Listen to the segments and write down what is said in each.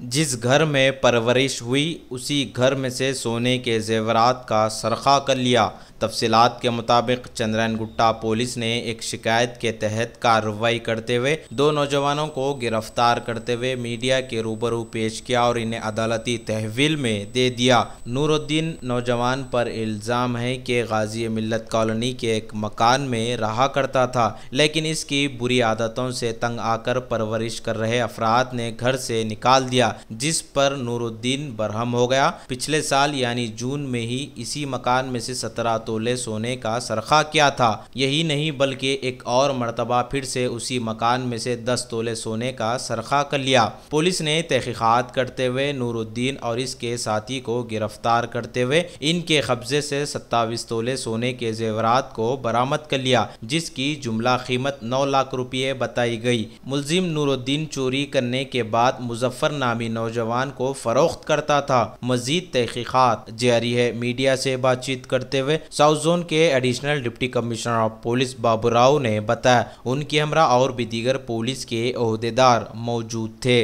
जिस घर में परवरिश हुई उसी घर में से सोने के जेवरात का सरखा कर लिया। तफसीलात के मुताबिक चंद्रायनगुट्टा पुलिस ने एक शिकायत के तहत कार्रवाई करते हुए दो नौजवानों को गिरफ्तार करते हुए मीडिया के रूबरू पेश किया और इन्हें अदालती तहवील में दे दिया। नूरुद्दीन नौजवान पर इल्ज़ाम है कि गाजी मिल्लत कॉलोनी के एक मकान में रहा करता था, लेकिन इसकी बुरी आदतों से तंग आकर परवरिश कर रहे अफराद ने घर से निकाल दिया, जिस पर नूरुद्दीन बरहम हो गया। पिछले साल यानी जून में ही इसी मकान में से 17 तोले सोने का सरखा किया था। यही नहीं बल्कि एक और मर्तबा फिर से उसी मकान में से 10 तोले सोने का सरखा कर लिया। पुलिस ने तहकीकात करते हुए नूरुद्दीन और इसके साथी को गिरफ्तार करते हुए इनके कब्जे से 27 तोले सोने के जेवरात को बरामद कर लिया, जिसकी जुमला कीमत 9 लाख रुपये बताई गई। मुलजिम नूरुद्दीन चोरी करने के बाद मुजफ्फर नामी नौजवान को फरोख्त करता था। मजीद तहकीकात जारी है। मीडिया से बातचीत करते हुए साउथ जोन के additional deputy commissioner of police Baburao ने बताया उनके हमरा और भी दीगर पुलिस के ओहदेदार मौजूद थे।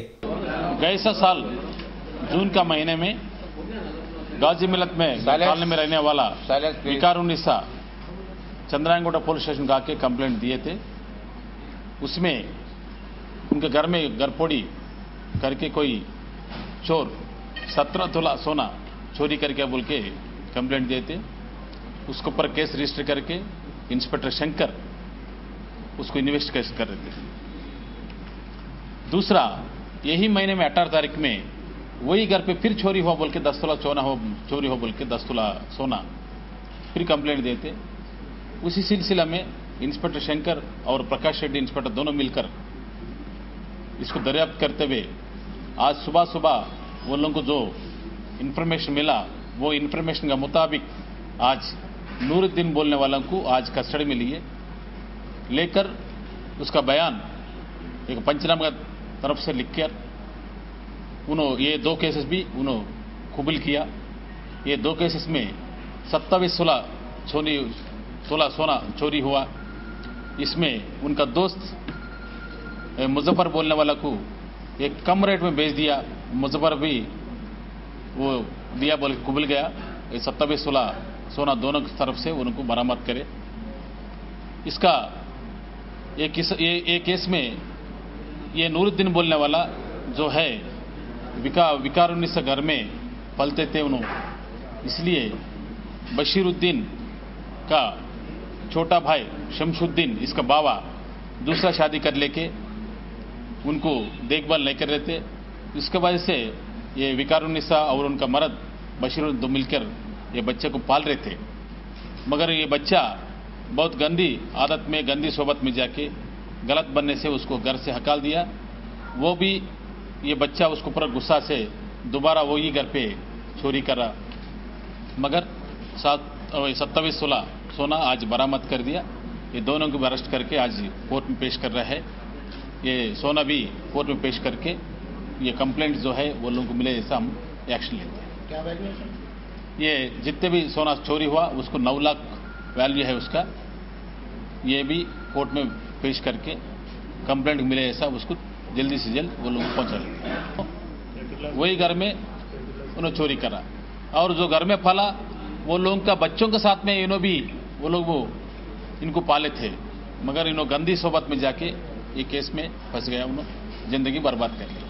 गए साल जून का महीने में गाजी मिल्लत में कॉलोनी में रहने वाला विकारुन्निसा चंद्रायनगुट्टा पुलिस स्टेशन का आके कंप्लेंट दिए थे। उसमें उनके घर में गरपोड़ी करके कोई चोर 17 तोला सोना चोरी करके बोल के कंप्लेंट दिए थे। उसके ऊपर केस रजिस्टर करके इंस्पेक्टर शंकर उसको इन्वेस्टिगेशन कर रहे थे। दूसरा, यही महीने में 18 तारीख में वही घर पे फिर चोरी हुआ बोल के 10 तोला चोरी हो बोल के 10 तोला सोना फिर कंप्लेंट दिए थे। उसी सिलसिला में इंस्पेक्टर शंकर और प्रकाश रेड्डी इंस्पेक्टर दोनों मिलकर इसको दरियाफ्त करते हुए आज सुबह वो लोगों को जो इंफॉर्मेशन मिला वो इंफॉर्मेशन के मुताबिक आज नूरुद्दीन बोलने वालों को आज कस्टडी में लिए लेकर उसका बयान एक पंचनामा तरफ से लिखकर उन्होंने ये 2 केसेस भी उन्होंने कबूल किया। ये 2 केसेस में 27 तोला सोना चोरी हुआ। इसमें उनका दोस्त मुजफ्फर बोलने वाला को एक कम रेट में बेच दिया। मुजफ्फर भी वो दिया बोल के कबूल गया। 27 तोला सोना दोनों की तरफ से उनको बरामद करे। इसका एक केस में ये नूरुद्दीन बोलने वाला जो है विकारुन्निसा घर में पलते थे उन्होंने, इसलिए बशीरुद्दीन का छोटा भाई शमशुद्दीन इसका बावा दूसरा शादी कर लेके उनको देखभाल नहीं कर रहे थे। इसके वजह से ये विकारुन्निसा और उनका मर्द बशीरुद्दीन मिलकर ये बच्चे को पाल रहे थे, मगर ये बच्चा बहुत गंदी आदत में गंदी सोबत में जाके गलत बनने से उसको घर से हकाल दिया। वो भी ये बच्चा उसको पूरा गुस्सा से दोबारा वही घर पे चोरी करा, मगर 27 तोला सोना आज बरामद कर दिया। ये दोनों को अरेस्ट करके आज कोर्ट में पेश कर रहा है। ये सोना भी कोर्ट में पेश करके ये कंप्लेंट जो है वो लोगों को मिले ऐसा हम एक्शन लेते हैं। क्या वैल्यू है? ये जितने भी सोना चोरी हुआ उसको 9 लाख वैल्यू है उसका। ये भी कोर्ट में पेश करके कंप्लेंट मिले ऐसा उसको जल्दी से जल्द वो लोग पहुंचा देते। वही घर में उन्होंने चोरी करा और जो घर में फला वो लोगों का बच्चों के साथ में इन्हों भी वो लोग इनको पाले थे, मगर इन्हों गंदी सोबत में जाके ये केस में फंस गया, उन्होंने जिंदगी बर्बाद कर ली।